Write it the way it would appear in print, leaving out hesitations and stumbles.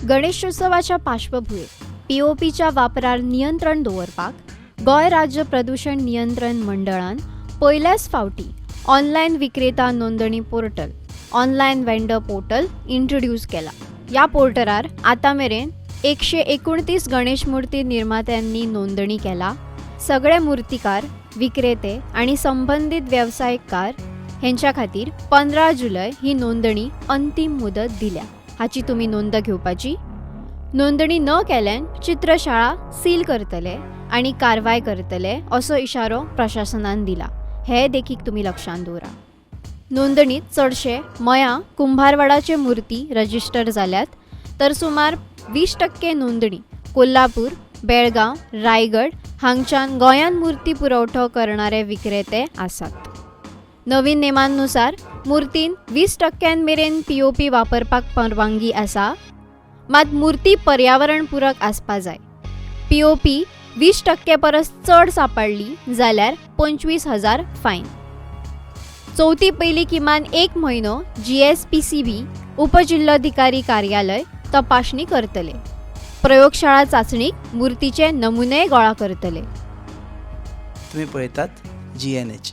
गणेशोत्सवाच्या पार्श्वभूमीर पीओपीच्या वापरार नियंत्रण दवरपाक गोंय राज्य प्रदूषण नियंत्रण मंडळान पयल्याच फावटी ऑनलायन विक्रेता नोंदणी portal online vendor portal introduce केला. ह्या पोर्टलार आतां मेरेन 129 गणेश मूर्ती निर्मात्यांनी नोंदणी केला. सगळे मूर्तिकार, विक्रेते आणि संबंधित व्यावसायिककार हेंच्या खातीर 15 जुलय ही नोंदणी अंतिम मुदत दिल्या. हाची तुमी नोंद घेवपाची. नोंदणी न केल्यान चित्रशाळा सील करतले आणि कारवाय करतले असो इशारो प्रशासनान दिला. हे देखीक तुमी लक्षांत दवरा. नोंदणीत चडशे मया कुंभारवाडाचे मूर्ती रजिस्टर जाल्यात, तर सुमार 20% नोंदणी कोल्हापूर, बेळगांव, रायगड हांगच्यान गोंयान मूर्ती पुरवठो करणारे विक्रेते आसात. नवीन नेमांनुसार मूर्तीन 20% मेरेन पीओपी वापरपाक परवानगी आसा, मात मूर्ती पर्यावरणपूरक आसपा जाय. पीओपी 20% परस चड सांपडली जाल्यार 25,000 फायन. चवथी पयली किमान 1 म्हयनो GSPCB उपजिल्लोधिकारी कार्यालय तपासणी करतले. प्रयोगशाळा चाचणीक मूर्तीचे नमुने गोळा करतले. तुम्ही पळयतात GNH.